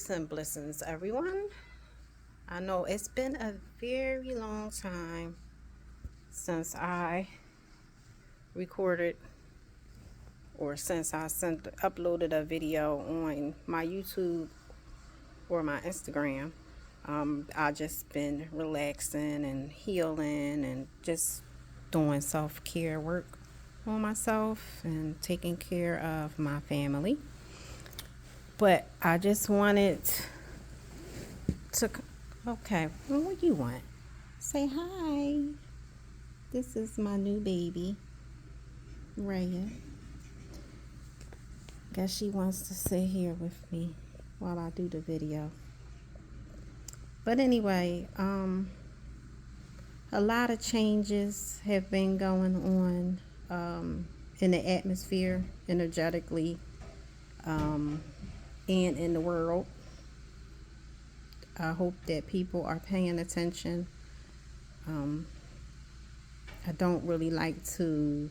Peace and blessings, everyone. I know it's been a very long time since I recorded or since I uploaded a video on my YouTube or my Instagram. I just been relaxing and healing and just doing self-care work on myself and taking care of my family. But I just wanted to, okay, well, what do you want? Say hi. This is my new baby, Raya. Guess she wants to sit here with me while I do the video. But anyway, a lot of changes have been going on in the atmosphere, energetically, and in the world. I hope that people are paying attention. I don't really like to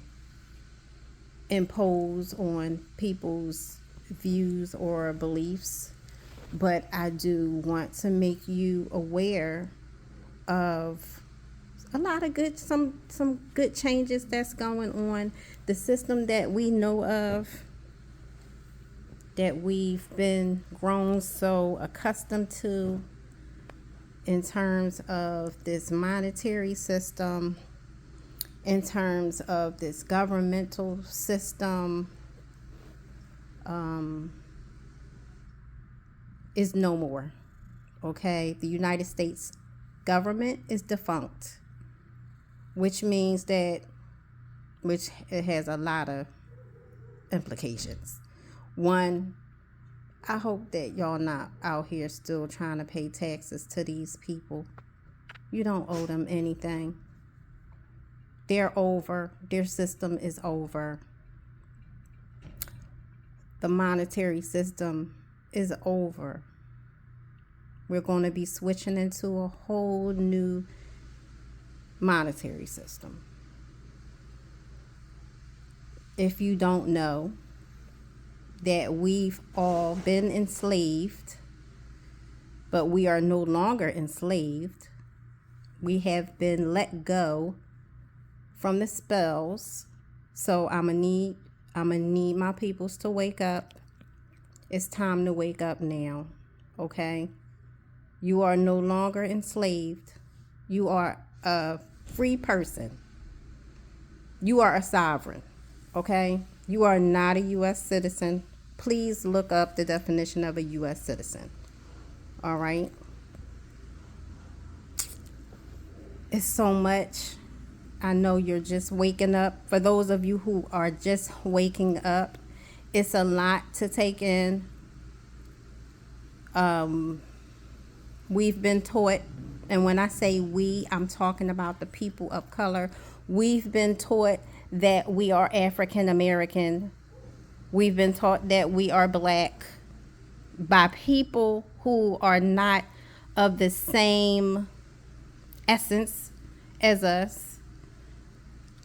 impose on people's views or beliefs, but I do want to make you aware of a lot of some good changes that's going on. The system that we know of, that we've been grown so accustomed to in terms of this monetary system, in terms of this governmental system, is no more. Okay, the United States government is defunct, which means that, which it has a lot of implications. One, I hope that y'all not out here still trying to pay taxes to these people. You don't owe them anything. They're over. Their system is over. The monetary system is over. We're going to be switching into a whole new monetary system. If you don't know, that we've all been enslaved, but we are no longer enslaved. We have been let go from the spells. So I'm gonna need my peoples to wake up. It's time to wake up now. Okay? You are no longer enslaved. You are a free person. You are a sovereign. Okay? You are not a U.S. citizen. Please look up the definition of a U.S. citizen. All right? It's so much. I know you're just waking up. For those of you who are just waking up, it's a lot to take in. We've been taught, and when I say we, I'm talking about the people of color. We've been taught that we are African American. We've been taught that we are black by people who are not of the same essence as us.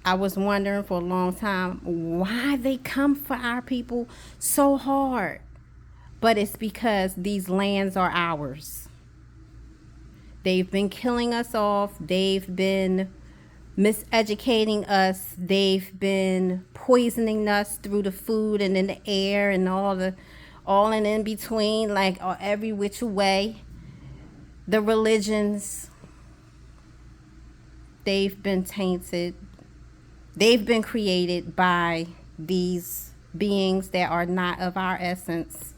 I was wondering for a long time why they come for our people so hard. But it's because these lands are ours. They've been killing us off. They've been miseducating us. They've been poisoning us through the food and in the air and all in between, like every which way. The religions, they've been tainted. They've been created by these beings that are not of our essence.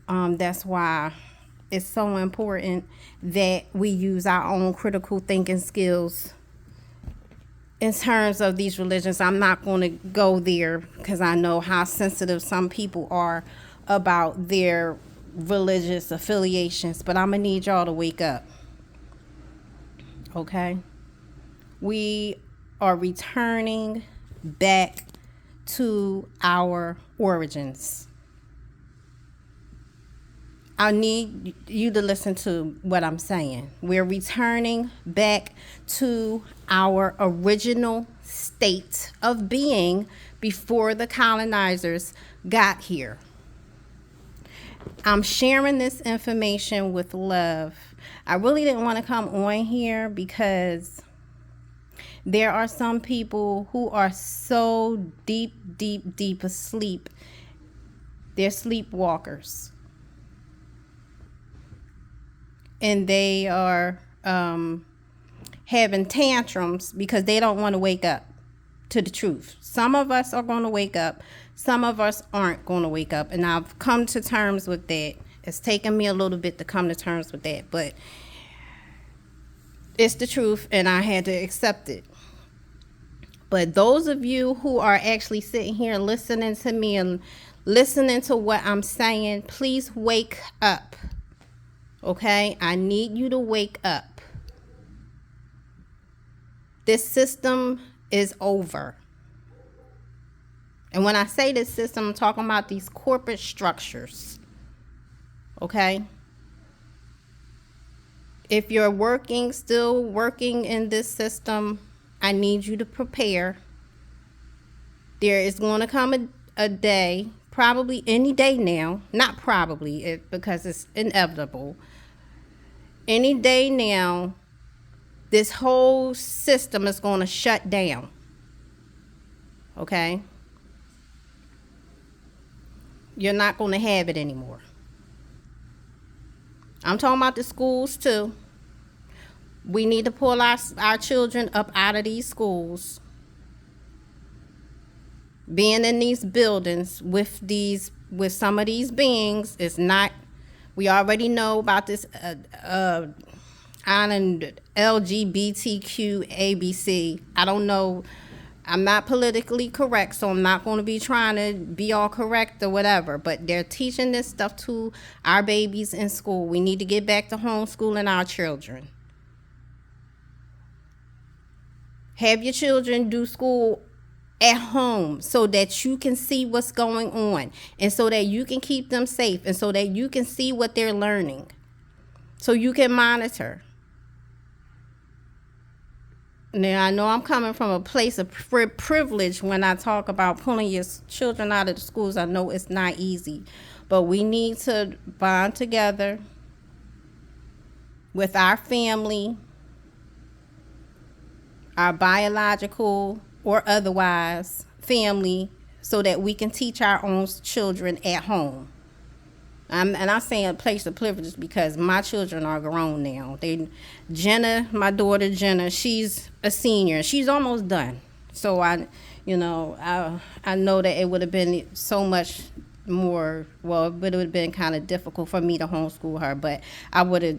That's why it's so important that we use our own critical thinking skills in terms of these religions. I'm not going to go there because I know how sensitive some people are about their religious affiliations, but I'm going to need y'all to wake up. Okay? We are returning back to our origins. I need you to listen to what I'm saying. We're returning back to our original state of being before the colonizers got here. I'm sharing this information with love. I really didn't want to come on here because there are some people who are so deep asleep. They're sleepwalkers. And they are having tantrums because they don't want to wake up to the truth. Some of us are going to wake up. Some of us aren't going to wake up. And I've come to terms with that. It's taken me a little bit to come to terms with that. But it's the truth, and I had to accept it. But those of you who are actually sitting here listening to me and listening to what I'm saying, please wake up. Okay? I need you to wake up. This system is over. And when I say this system, I'm talking about these corporate structures. Okay? If you're still working in this system, I need you to prepare. There is going to come a day, probably any day now, not probably, because it's inevitable. Any day now, this whole system is going to shut down. Okay? You're not going to have it anymore. I'm talking about the schools too. We need to pull our children up out of these schools. Being in these buildings with some of these beings is not. We already know about this island LGBTQ ABC. I don't know. I'm not politically correct, so I'm not going to be trying to be all correct or whatever. But they're teaching this stuff to our babies in school. We need to get back to homeschooling our children. Have your children do school at home so that you can see what's going on and so that you can keep them safe and so that you can see what they're learning, so you can monitor. Now, I know I'm coming from a place of privilege when I talk about pulling your children out of the schools. I know it's not easy, but we need to bond together with our family, our biological or otherwise family, so that we can teach our own children at home. And I'm saying a place of privilege because my children are grown now. My daughter Jenna, she's a senior. She's almost done. So I know that it would have been so much more. Well, it would have been kind of difficult for me to homeschool her, but I would have.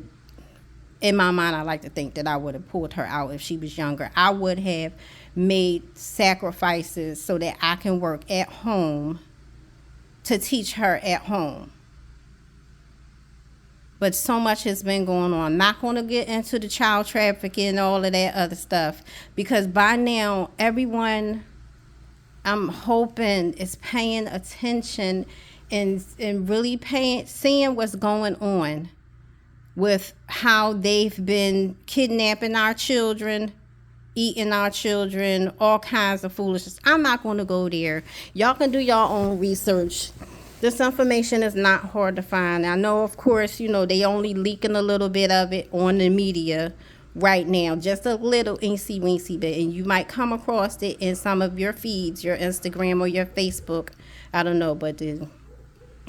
In my mind, I like to think that I would have pulled her out if she was younger. I would have made sacrifices so that I can work at home to teach her at home. But so much has been going on. I'm not going to get into the child trafficking and all of that other stuff, because by now everyone, I'm hoping, is paying attention and really seeing what's going on with how they've been kidnapping our children, eating our children, all kinds of foolishness. I'm not going to go there. Y'all can do your own research. This information is not hard to find. I know, of course, they only leaking a little bit of it on the media right now, just a little incy-wincy bit, and you might come across it in some of your feeds, your Instagram or your Facebook. I don't know, but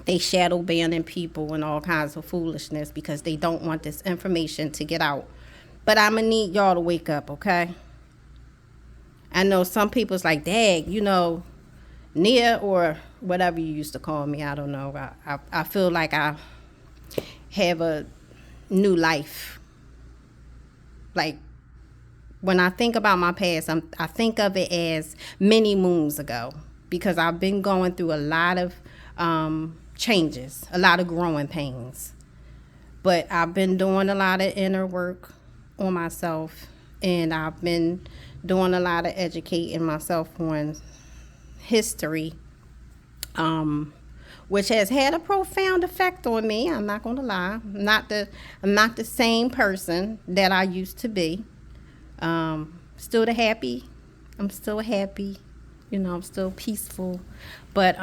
they shadow banning people and all kinds of foolishness because they don't want this information to get out. But I'm going to need y'all to wake up, okay? I know some people's like, Dag, Nia, or whatever you used to call me. I don't know. I feel like I have a new life. Like, when I think about my past, I think of it as many moons ago, because I've been going through a lot of changes, a lot of growing pains. But I've been doing a lot of inner work on myself, and I've been doing a lot of educating myself on history, which has had a profound effect on me. I'm not going to lie. I'm not the same person that I used to be. I'm still happy. I'm still peaceful. But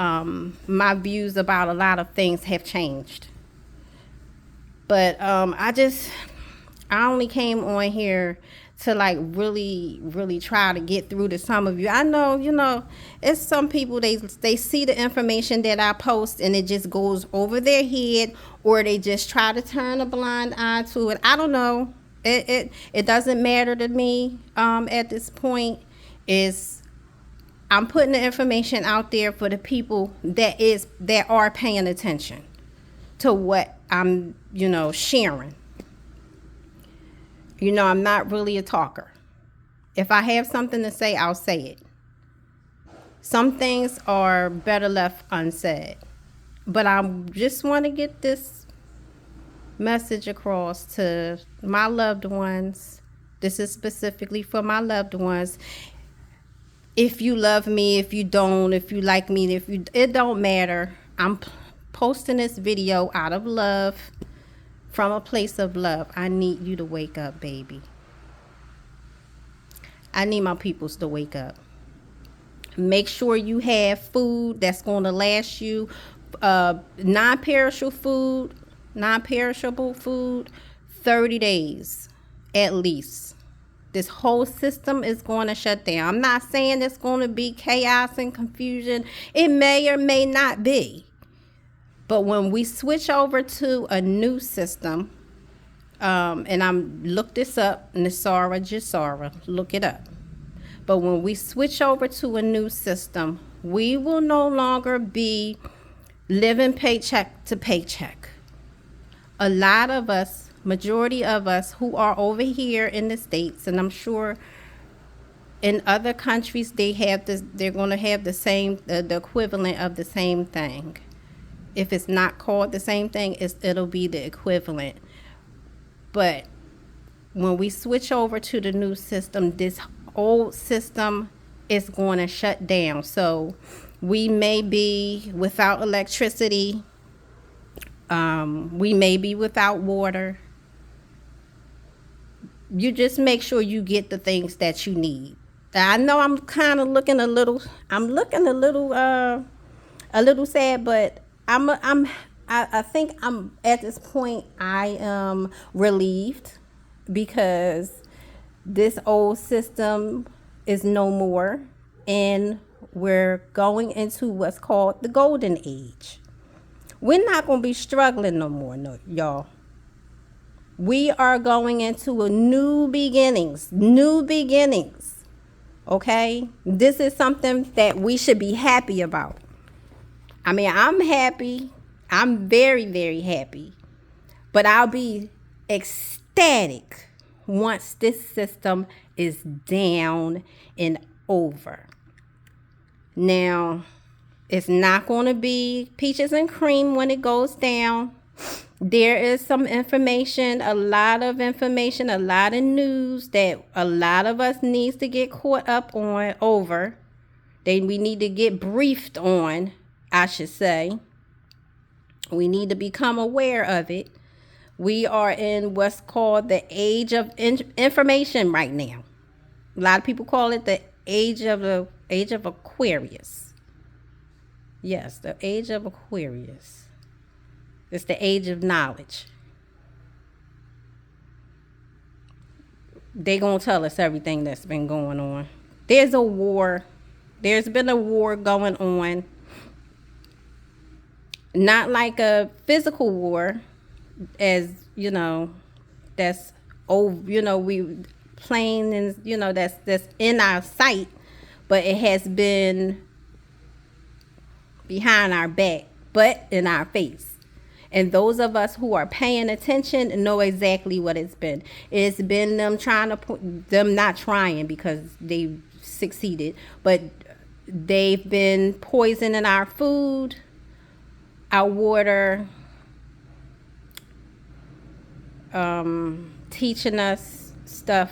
my views about a lot of things have changed. But I only came on here to like really, really try to get through to some of you. I know, it's some people, they see the information that I post and it just goes over their head, or they just try to turn a blind eye to it. I don't know. It doesn't matter to me at this point. I'm putting the information out there for the people that are paying attention to what I'm, sharing. I'm not really a talker. If I have something to say, I'll say it. Some things are better left unsaid. But I just want to get this message across to my loved ones. This is specifically for my loved ones. If you love me, if you don't, if you like me, it don't matter. I'm posting this video out of love. From a place of love. I need you to wake up, baby. I need my peoples to wake up. Make sure you have food that's going to last you. Non-perishable food, 30 days at least. This whole system is going to shut down. I'm not saying it's going to be chaos and confusion. It may or may not be. But when we switch over to a new system, and I'm look this up, Nisara Jisara, look it up. But when we switch over to a new system, we will no longer be living paycheck to paycheck. A lot of us, majority of us who are over here in the States, and I'm sure in other countries they're going to have the equivalent of the same thing. If it's not called the same thing, it'll be the equivalent. But when we switch over to the new system, this old system is going to shut down. So we may be without electricity. We may be without water. You just make sure you get the things that you need. I know I'm kind of looking a little sad, but I think I'm at this point. I am relieved because this old system is no more, and we're going into what's called the golden age. We're not going to be struggling no more, no, y'all. We are going into a new beginnings. Okay? This is something that we should be happy about. I mean, I'm happy. I'm very, very happy. But I'll be ecstatic once this system is down and over. Now, it's not going to be peaches and cream when it goes down. There is some information, a lot of news that a lot of us needs to get caught up on over. We need to get briefed on, I should say. We need to become aware of it. We are in what's called the age of information right now. A lot of people call it the age of Aquarius. Yes, the age of Aquarius. It's the age of knowledge. They're going to tell us everything that's been going on. There's a war. There's been a war going on. Not like a physical war, as, that's, we plain and, that's in our sight, but it has been behind our back, but in our face. And those of us who are paying attention know exactly what it's been. It's been them not trying because they succeeded, but they've been poisoning our food, our water, teaching us stuff,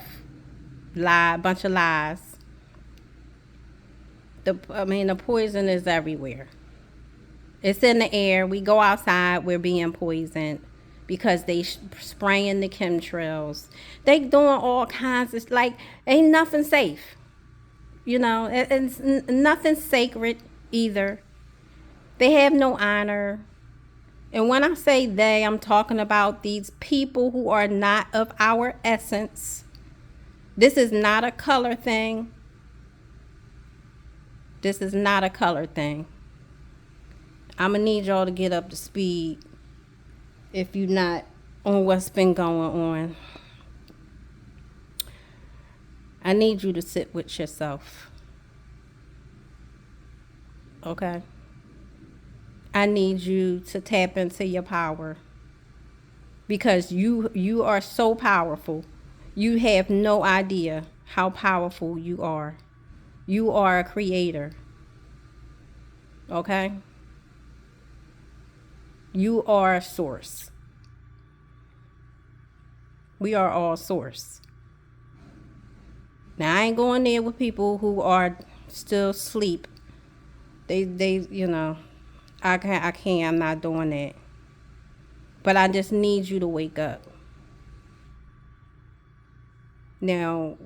bunch of lies. The poison is everywhere. It's in the air. We go outside, we're being poisoned because they spraying the chemtrails. They doing all kinds of, ain't nothing safe. You know, it's nothing sacred either. They have no honor. And when I say they, I'm talking about these people who are not of our essence. This is not a color thing. This is not a color thing. I'm going to need y'all to get up to speed if you're not on what's been going on. I need you to sit with yourself. Okay? I need you to tap into your power. Because you are so powerful. You have no idea how powerful you are. You are a creator. Okay? You are a source. We are all source. Now I ain't going there with people who are still asleep. They you know, I can't, I'm not doing that. But I just need you to wake up. Now,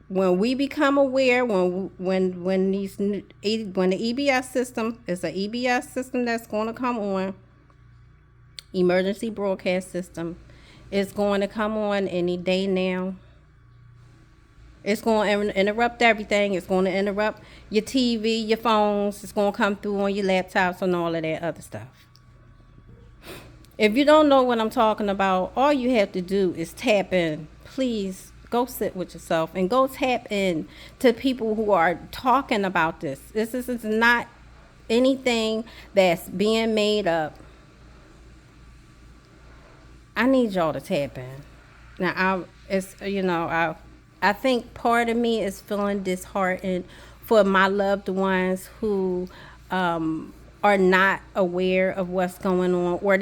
when we become aware, when the EBS system is an EBS system that's going to come on, emergency broadcast system, it's going to come on any day now. It's going to interrupt everything. It's going to interrupt your TV, your phones. It's going to come through on your laptops and all of that other stuff. If you don't know what I'm talking about, all you have to do is tap in. Please go sit with yourself and go tap in to people who are talking about this. This is not anything that's being made up. I need y'all to tap in. Now, I think part of me is feeling disheartened for my loved ones who are not aware of what's going on, or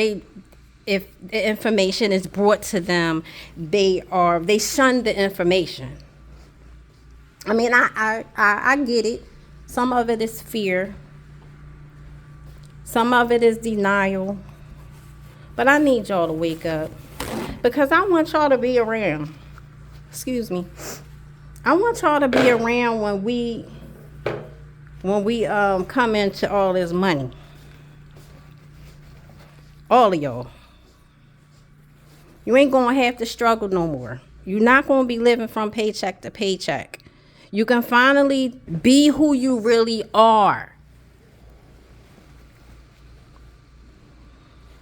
if the information is brought to them, they shun the information. I mean, I get it. Some of it is fear. Some of it is denial. But I need y'all to wake up, because I want y'all to be around. Excuse me. I want y'all to be around when we come into all this money. All of y'all. You ain't gonna have to struggle no more. You're not gonna be living from paycheck to paycheck. You can finally be who you really are.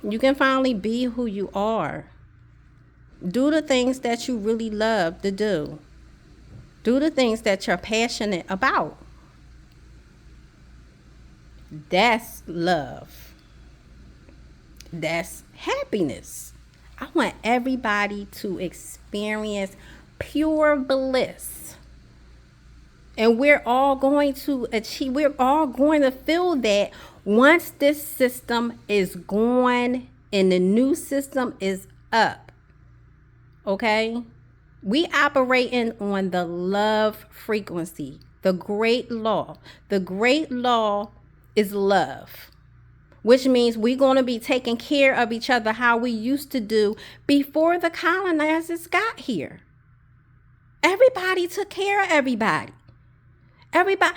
You can finally be who you are. Do the things that you really love to do. Do the things that you're passionate about. That's love. That's happiness. I want everybody to experience pure bliss. And we're all going to feel that once this system is gone and the new system is up. Okay? We operating on the love frequency, the great law. The great law is love, which means we're going to be taking care of each other how we used to do before the colonizers got here. Everybody took care of everybody. Everybody.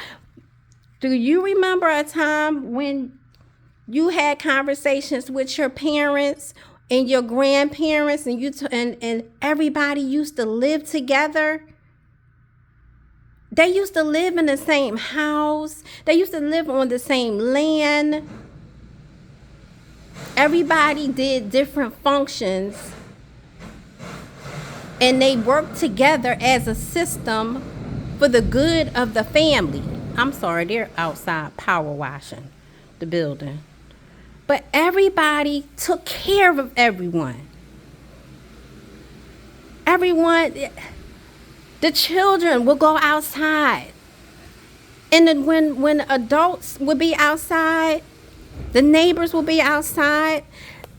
Do you remember a time when you had conversations with your parents and your grandparents, and and everybody used to live together? They used to live in the same house. They used to live on the same land. Everybody did different functions, and they worked together as a system for the good of the family. I'm sorry, they're outside power washing the building. But everybody took care of everyone. Everyone, the children would go outside. And then when adults would be outside, the neighbors would be outside,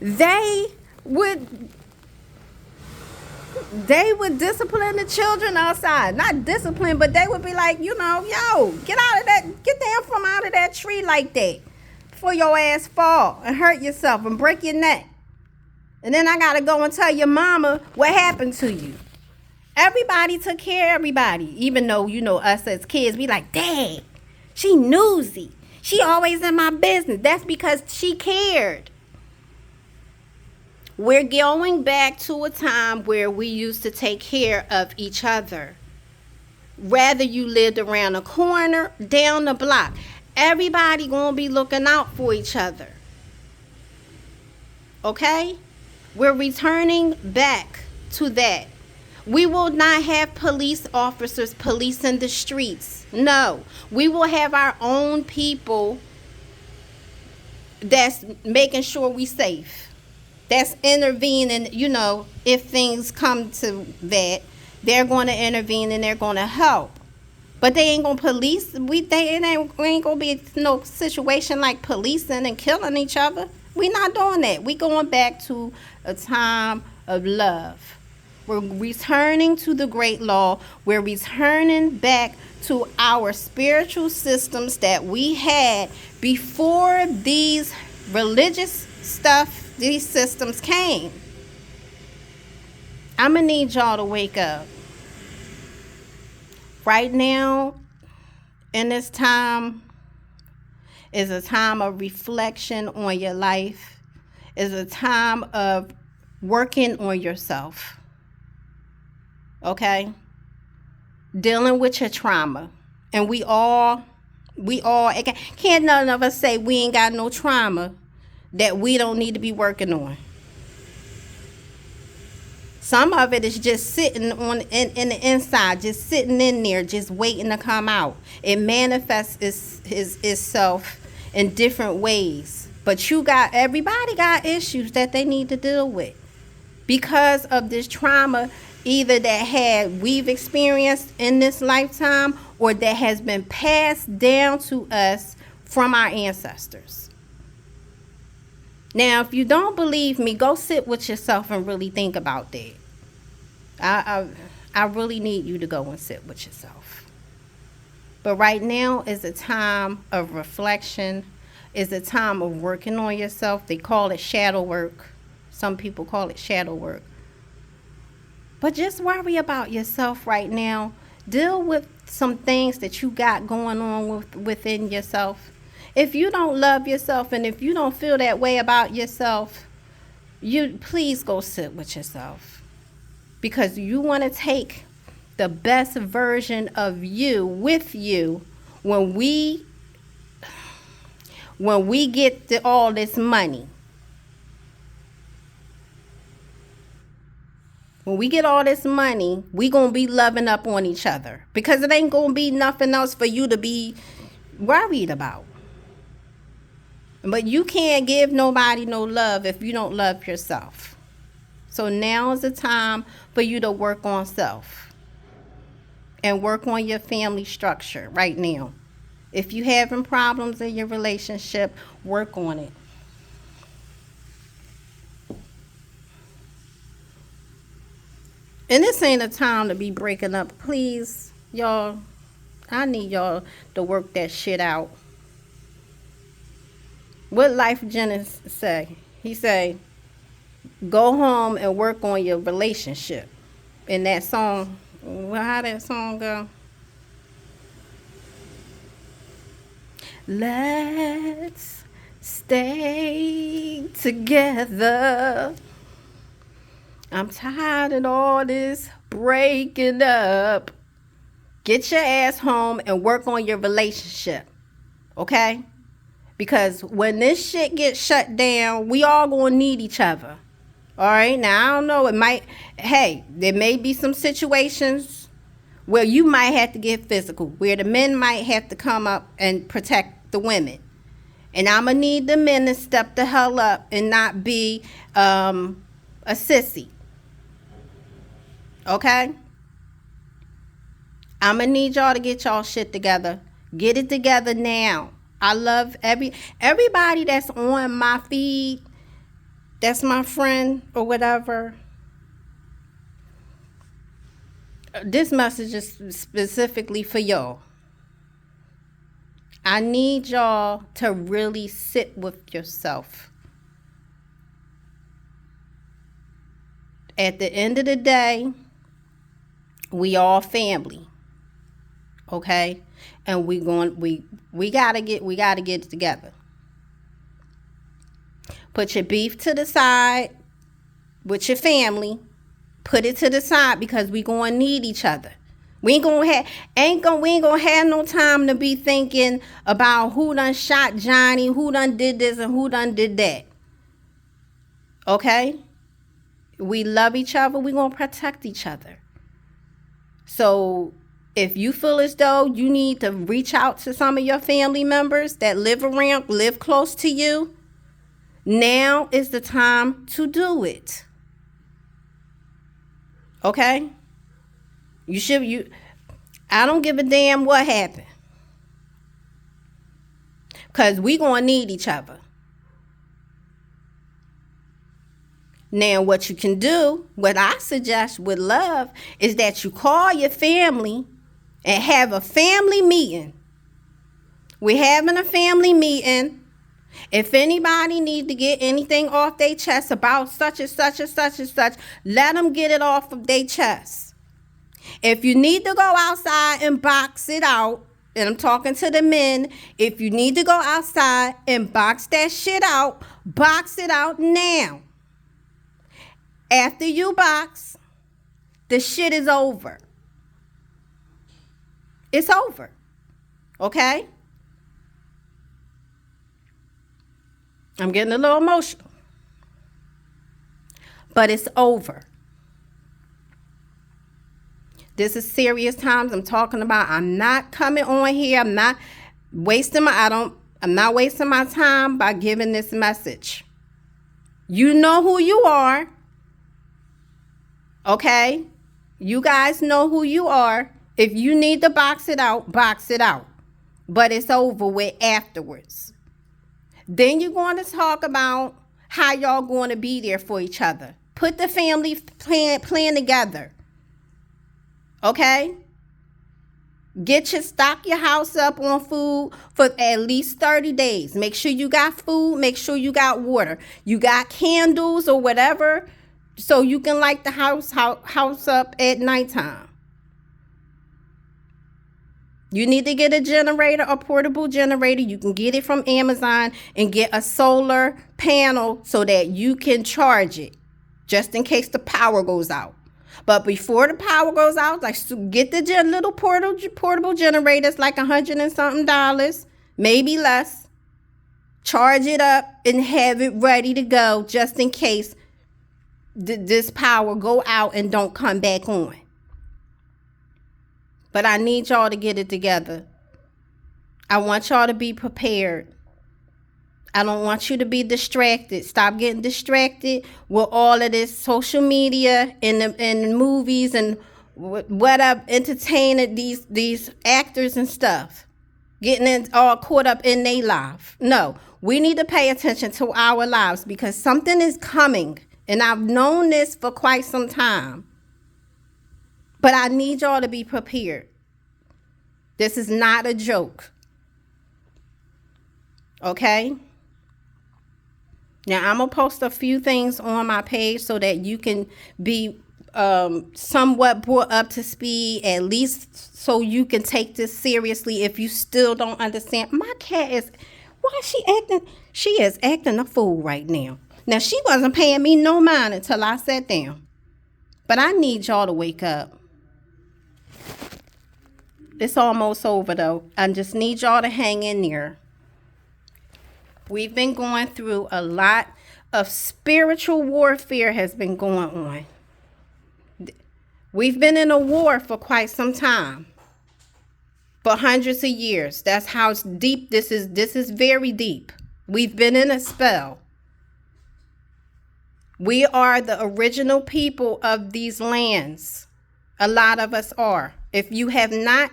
they would discipline the children outside. Not discipline, but they would be like, yo, get down from out of that tree like that before your ass fall and hurt yourself and break your neck. And then I gotta go and tell your mama what happened to you. Everybody took care of everybody. Even though, us as kids, we like, dang, she newsy. She always in my business. That's because she cared. We're going back to a time where we used to take care of each other. Whether you lived around the corner, down the block, everybody gonna be looking out for each other. Okay? We're returning back to that. We will not have police officers policing the streets. No. We will have our own people that's making sure we safe. That's intervening, if things come to that, they're going to intervene and they're going to help. But they ain't going to police. It ain't going to be no situation like policing and killing each other. We not doing that. We going back to a time of love. We're returning to the great law. We're returning back to our spiritual systems that we had before these religious these systems came. I'm going to need y'all to wake up. Right now, in this time, is a time of reflection on your life. Is a time of working on yourself. Okay? Dealing with your trauma. And we all, can't none of us say we ain't got no trauma that we don't need to be working on. Some of it is just sitting in the inside, just sitting in there, just waiting to come out. It manifests itself in different ways. But everybody got issues that they need to deal with because of this trauma, either that we've experienced in this lifetime or that has been passed down to us from our ancestors. Now, if you don't believe me, go sit with yourself and really think about that. I really need you to go and sit with yourself. But right now is a time of reflection, is a time of working on yourself. They call it shadow work. Some people call it shadow work. But just worry about yourself right now. Deal with some things that you got going on within yourself. If you don't love yourself and if you don't feel that way about yourself, please go sit with yourself. Because you want to take the best version of you with you when we get all this money. When we get all this money, we going to be loving up on each other. Because it ain't going to be nothing else for you to be worried about. But you can't give nobody no love if you don't love yourself. So now is the time for you to work on self. And work on your family structure right now. If you're having problems in your relationship, work on it. And this ain't a time to be breaking up. Please, y'all, I need y'all to work that shit out. What Life Jennings say? He say, go home and work on your relationship. In that song, how that song go? Let's stay together. I'm tired of all this breaking up. Get your ass home and work on your relationship. Okay? Because when this shit gets shut down, we all gonna need each other. All right? Now, I don't know. There may be some situations where you might have to get physical, where the men might have to come up and protect the women. And I'm gonna need the men to step the hell up and not be a sissy. Okay? I'm gonna need y'all to get y'all shit together. Get it together now. I love everybody that's on my feed, that's my friend or whatever. This message is specifically for y'all. I need y'all to really sit with yourself. At the end of the day, We all family. Okay? And we gotta get it together. Put your beef to the side with your family. Put it to the side because we gonna need each other. We ain't gonna have no time to be thinking about who done shot Johnny, who done did this, and who done did that. Okay? We love each other. We gonna protect each other. So if you feel as though you need to reach out to some of your family members that live close to you, now is the time to do it. Okay? I don't give a damn what happened. Because we going to need each other. Now, what you can do, what I suggest with love, is that you call your family and have a family meeting. We're having a family meeting. If anybody needs to get anything off their chest about such and such and such and such, let them get it off of their chest. If you need to go outside and box it out, and I'm talking to the men, if you need to go outside and box that shit out, box it out now. After you box, the shit is over. It's over. Okay? I'm getting a little emotional. But it's over. This is serious times I'm talking about. I'm not coming on here. I'm not wasting my time by giving this message. You know who you are. Okay? You guys know who you are. If you need to box it out, box it out. But it's over with afterwards. Then you're going to talk about how y'all going to be there for each other. Put the family plan together. Okay? Stock your house up on food for at least 30 days. Make sure you got food. Make sure you got water. You got candles or whatever so you can light the house up at nighttime. You need to get a generator, a portable generator. You can get it from Amazon and get a solar panel so that you can charge it just in case the power goes out. But before the power goes out, get the little portable generators, like $100 and something, maybe less. Charge it up and have it ready to go just in case this power go out and don't come back on. But I need y'all to get it together. I want y'all to be prepared. I don't want you to be distracted. Stop getting distracted with all of this social media and the movies and whatever, entertaining these actors and stuff. Getting all caught up in their life. No, we need to pay attention to our lives because something is coming. And I've known this for quite some time. But I need y'all to be prepared. This is not a joke. Okay? Now, I'm going to post a few things on my page so that you can be somewhat brought up to speed, at least so you can take this seriously if you still don't understand. My cat is, why is she acting? She is acting a fool right now. Now, she wasn't paying me no mind until I sat down. But I need y'all to wake up. It's almost over, though. I just need y'all to hang in there. We've been going through a lot of spiritual warfare has been going on. We've been in a war for quite some time. For hundreds of years. That's how deep this is. This is very deep. We've been in a spell. We are the original people of these lands. A lot of us are. If you have been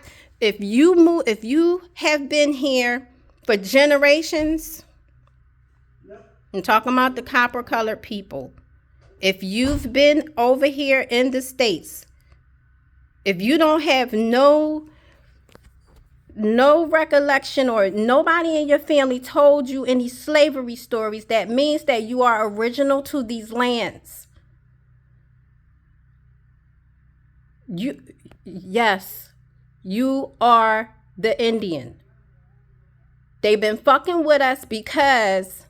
here for generations, I'm talking about the copper colored people. If you've been over here in the States, if you don't have no recollection or nobody in your family told you any slavery stories, that means that you are original to these lands. Yes, you are the Indian. They've been fucking with us because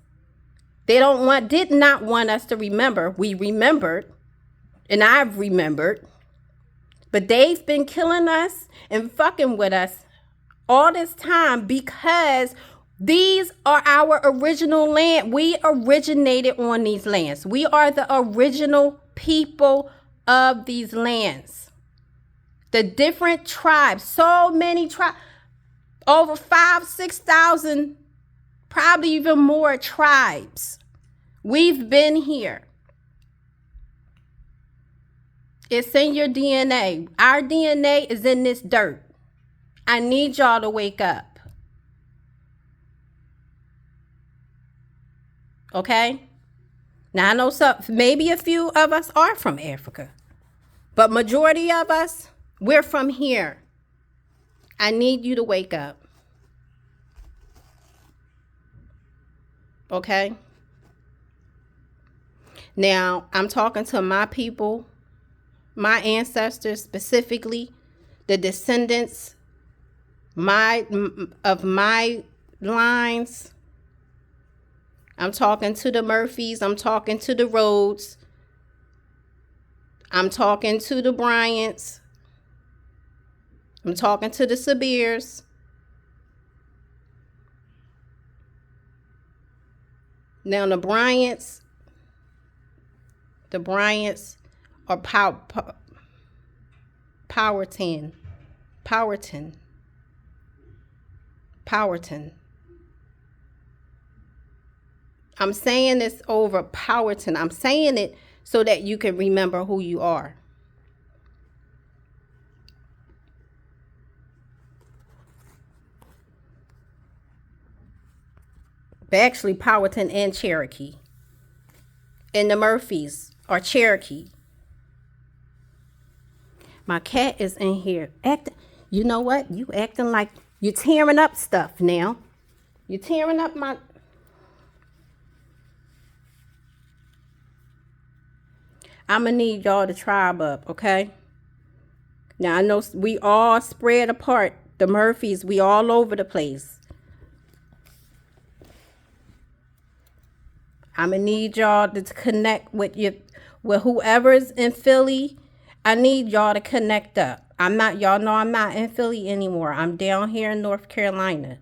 they did not want us to remember. We remembered, and I've remembered, but they've been killing us and fucking with us all this time because these are our original land. We originated on these lands. We are the original people of these lands. The different tribes, so many tribes, over 5,000-6,000, probably even more tribes. We've been here. It's in your DNA. Our DNA is in this dirt. I need y'all to wake up. Okay? Now I know maybe a few of us are from Africa, but majority of us, we're from here. I need you to wake up. Okay? Now, I'm talking to my people, my ancestors specifically, the descendants of my lines. I'm talking to the Murphys. I'm talking to the Rhodes. I'm talking to the Bryants. I'm talking to the Sabirs. Now the Bryants are Powhatan. I'm saying this over Powhatan. I'm saying it so that you can remember who you are. But actually Powhatan and Cherokee. And the Murphys are Cherokee. My cat is in here you know what? You acting like you're tearing up stuff now. You're tearing up my... I'm going to need y'all to tribe up, okay? Now, I know we all spread apart. The Murphys, we all over the place. I'm going to need y'all to connect with whoever's in Philly. I need y'all to connect up. Y'all know I'm not in Philly anymore. I'm down here in North Carolina.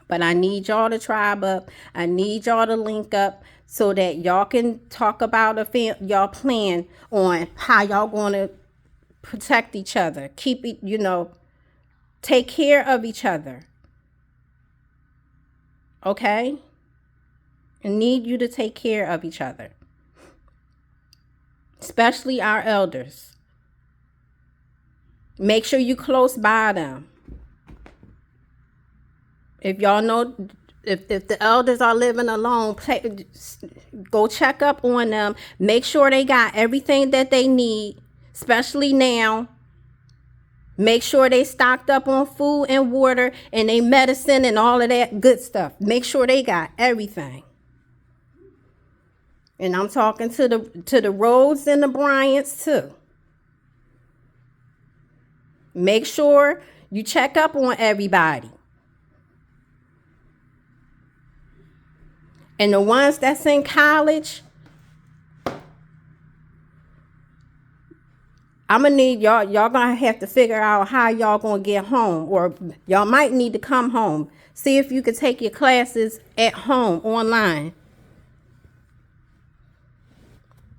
But I need y'all to tribe up. I need y'all to link up so that y'all can talk about y'all plan on how y'all going to protect each other. Keep it, take care of each other. Okay? I need you to take care of each other. Especially our elders. Make sure you close by them. If y'all know, if the elders are living alone, go check up on them. Make sure they got everything that they need, especially now. Make sure they stocked up on food and water and they medicine and all of that good stuff. Make sure they got everything. And I'm talking to the Rhodes and the Bryants too. Make sure you check up on everybody. And the ones that's in college, I'm going to need y'all going to have to figure out how y'all going to get home. Or y'all might need to come home. See if you could take your classes at home online.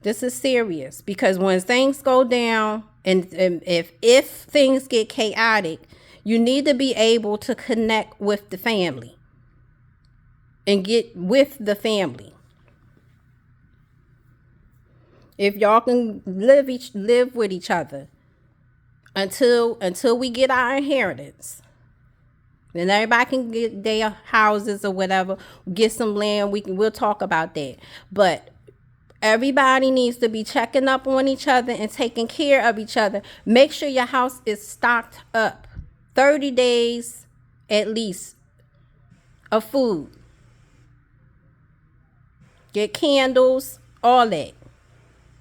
This is serious. Because when things go down and if things get chaotic, you need to be able to connect with the family. And get with the family. If y'all can live with each other until we get our inheritance, then everybody can get their houses or whatever, get some land. We'll talk about that. But everybody needs to be checking up on each other and taking care of each other. Make sure your house is stocked up, 30 days at least of food. Get candles, all that.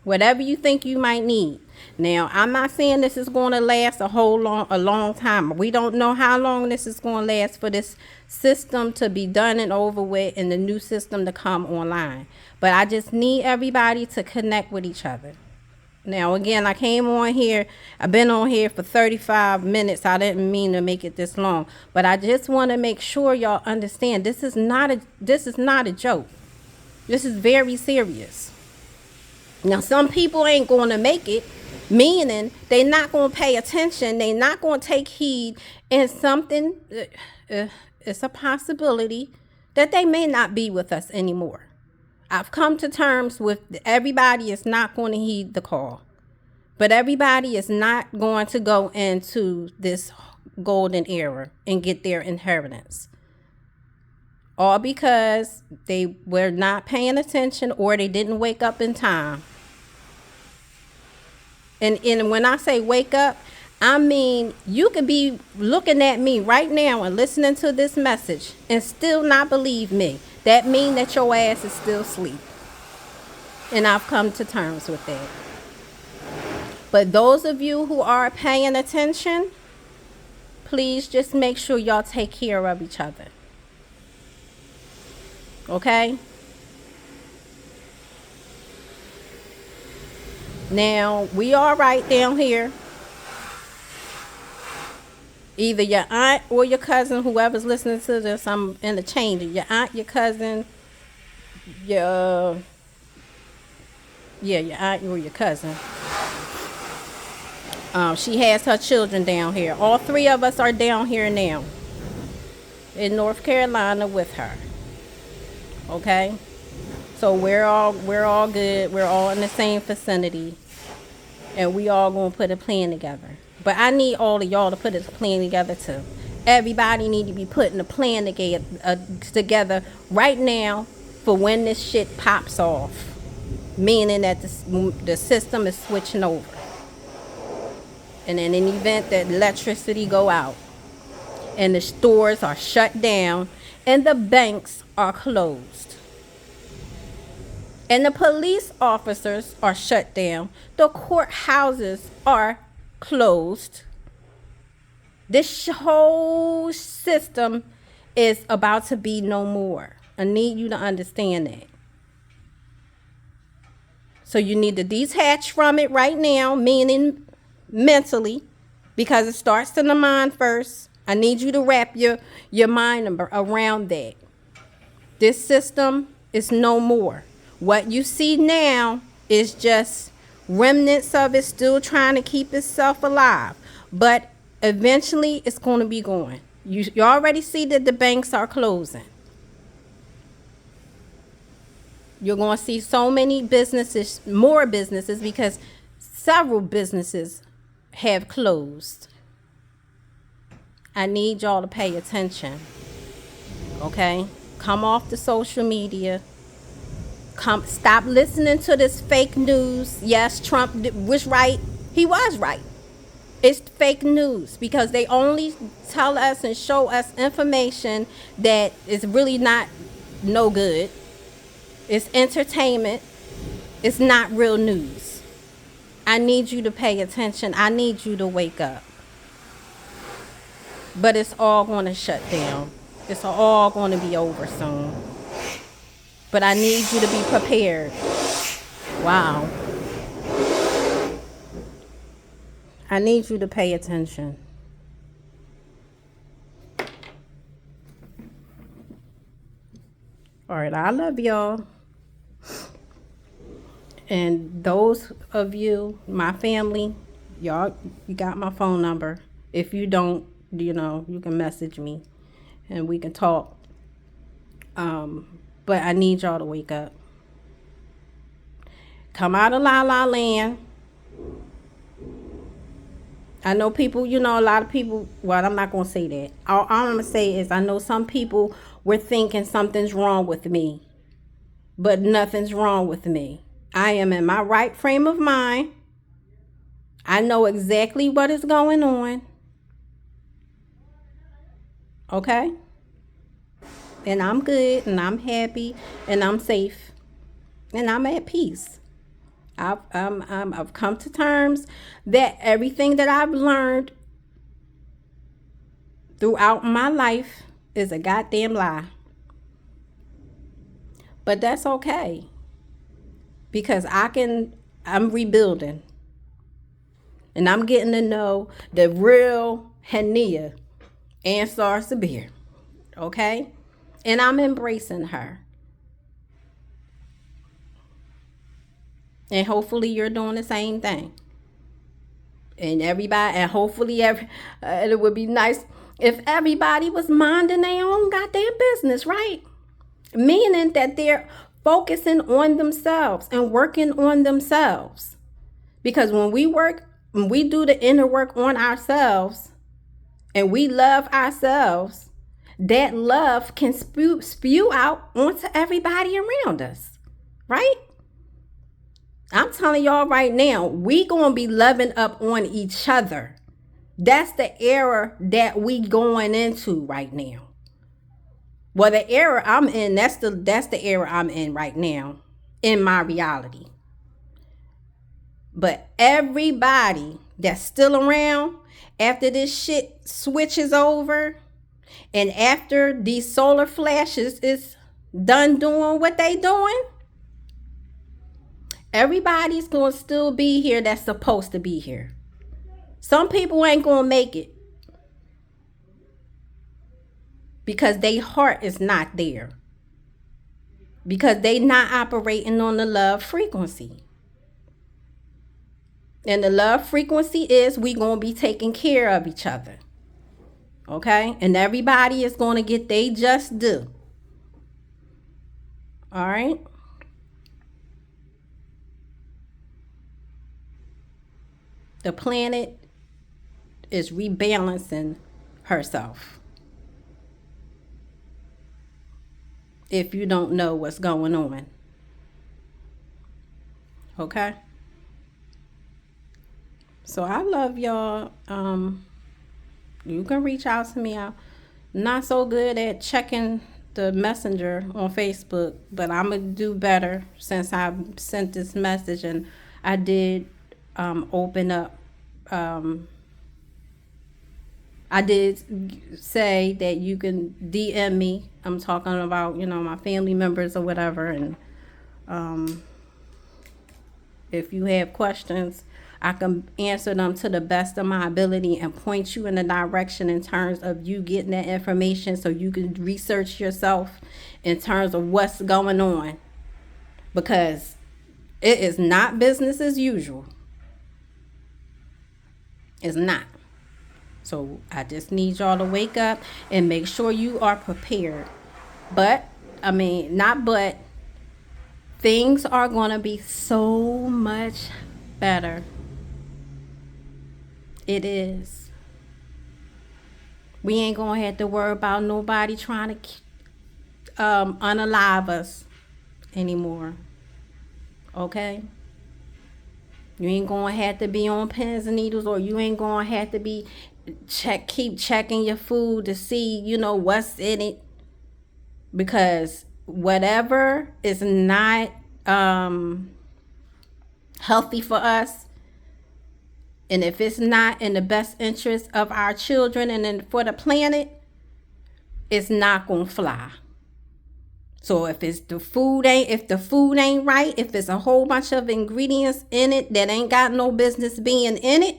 Whatever you think you might need. Now, I'm not saying this is going to last a long time. We don't know how long this is going to last for this system to be done and over with and the new system to come online. But I just need everybody to connect with each other. Now, again, I came on here. I've been on here for 35 minutes. I didn't mean to make it this long, but I just want to make sure y'all understand this is not a joke. This is very serious. Now, some people ain't going to make it, meaning they not going to pay attention. They not going to take heed, and something, it's a possibility that they may not be with us anymore. I've come to terms with everybody is not going to heed the call, but everybody is not going to go into this golden era and get their inheritance. All because they were not paying attention or they didn't wake up in time. And when I say wake up, I mean you could be looking at me right now and listening to this message and still not believe me. That means that your ass is still asleep. And I've come to terms with that. But those of you who are paying attention, please just make sure y'all take care of each other. Okay? Now, we are right down here. Either your aunt or your cousin, whoever's listening to this, I'm interchanging. Your aunt, your cousin, your aunt or your cousin. She has her children down here. All three of us are down here now in North Carolina with her. Okay? So we're all good. We're all in the same vicinity. And we all gonna put a plan together. But I need all of y'all to put a plan together too. Everybody need to be putting a plan together right now for when this shit pops off. Meaning that the system is switching over. And in an event that electricity go out. And the stores are shut down. And the banks are closed. And the police officers are shut down. The courthouses are closed. This whole system is about to be no more. I need you to understand that. So you need to detach from it right now, meaning mentally, because it starts in the mind first. I need you to wrap your mind around that. This system is no more. What you see now is just remnants of it still trying to keep itself alive. But eventually it's going to be gone. You already see that the banks are closing. You're going to see so many businesses, more businesses, because several businesses have closed. I need y'all to pay attention. Okay? Come off the social media. Stop listening to this fake news. Yes, Trump was right. He was right. It's fake news because they only tell us and show us information that is really not no good. It's entertainment. It's not real news. I need you to pay attention. I need you to wake up. But it's all going to shut down. It's all going to be over soon. But I need you to be prepared. Wow. I need you to pay attention. All right, I love y'all. And those of you, my family, y'all, you got my phone number. If you don't, you can message me and we can talk. But I need y'all to wake up. Come out of La La Land. I know people, a lot of people, well, I'm not going to say that. All I'm going to say is I know some people were thinking something's wrong with me. But nothing's wrong with me. I am in my right frame of mind. I know exactly what is going on. Okay? And I'm good, and I'm happy, and I'm safe, and I'm at peace. I've come to terms that everything that I've learned throughout my life is a goddamn lie. But that's okay, because I'm rebuilding, and I'm getting to know the real haniyyahsabir, okay? And I'm embracing her. And hopefully you're doing the same thing. And hopefully it would be nice if everybody was minding their own goddamn business, right? Meaning that they're focusing on themselves and working on themselves. Because when we do the inner work on ourselves and we love ourselves, that love can spew out onto everybody around us, right? I'm telling y'all right now, we gonna be loving up on each other. That's the era that we going into right now. Well, the era I'm in, that's the era I'm in right now, in my reality. But everybody that's still around after this shit switches over, and after these solar flashes is done doing what they doing, everybody's gonna still be here that's supposed to be here. Some people ain't gonna make it because their heart is not there, because they not operating on the love frequency. And the love frequency is we gonna be taking care of each other, okay? And everybody is gonna get they just due. All right. The planet is rebalancing herself. If you don't know what's going on. Okay? So I love y'all. You can reach out to me. I'm not so good at checking the messenger on Facebook, but I'm going to do better since I sent this message, and I did open up. I did say that you can DM me. I'm talking about, my family members or whatever. And if you have questions, I can answer them to the best of my ability and point you in the direction in terms of you getting that information so you can research yourself in terms of what's going on. Because it is not business as usual. It's not. So I just need y'all to wake up and make sure you are prepared. Things are going to be so much better. It is. We ain't going to have to worry about nobody trying to unalive us anymore. Okay? You ain't going to have to be on pins and needles, or you ain't going to have to be keep checking your food to see, what's in it. Because whatever is not healthy for us, and if it's not in the best interest of our children and then for the planet, it's not going to fly. So if the food ain't right, if it's a whole bunch of ingredients in it that ain't got no business being in it,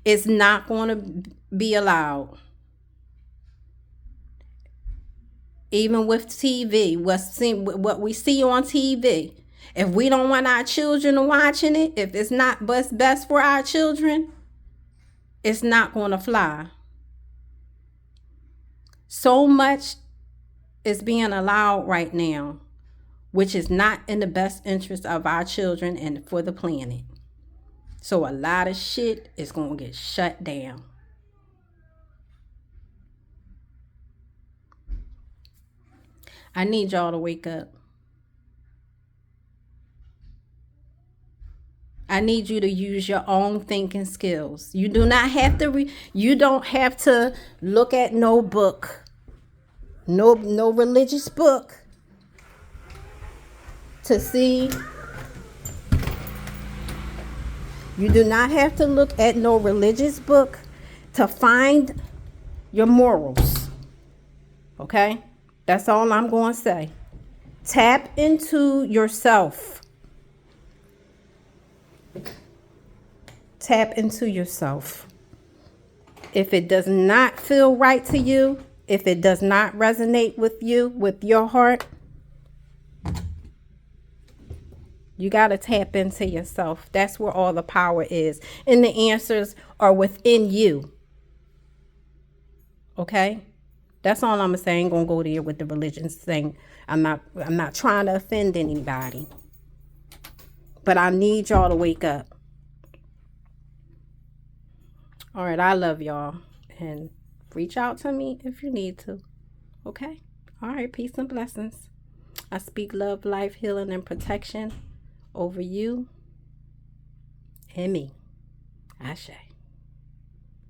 it's not going to be allowed. Even with TV, what we see on TV, if we don't want our children watching it, if it's not what's best for our children, it's not going to fly. So much is being allowed right now, which is not in the best interest of our children and for the planet. So a lot of shit is going to get shut down. I need y'all to wake up. I need you to use your own thinking skills. You do not have to you don't have to look at no book, no religious book to see You do not have to look at no religious book to find your morals. Okay? That's all I'm going to say. Tap into yourself. Tap into yourself. If it does not feel right to you, if it does not resonate with you, with your heart, you got to tap into yourself. That's where all the power is. And the answers are within you. Okay? That's all I'm going to say. I ain't going to go there with the religions thing. I'm not trying to offend anybody. But I need y'all to wake up. All right, I love y'all. And reach out to me if you need to. Okay? All right, peace and blessings. I speak love, life, healing, and protection over you and me. Ashe.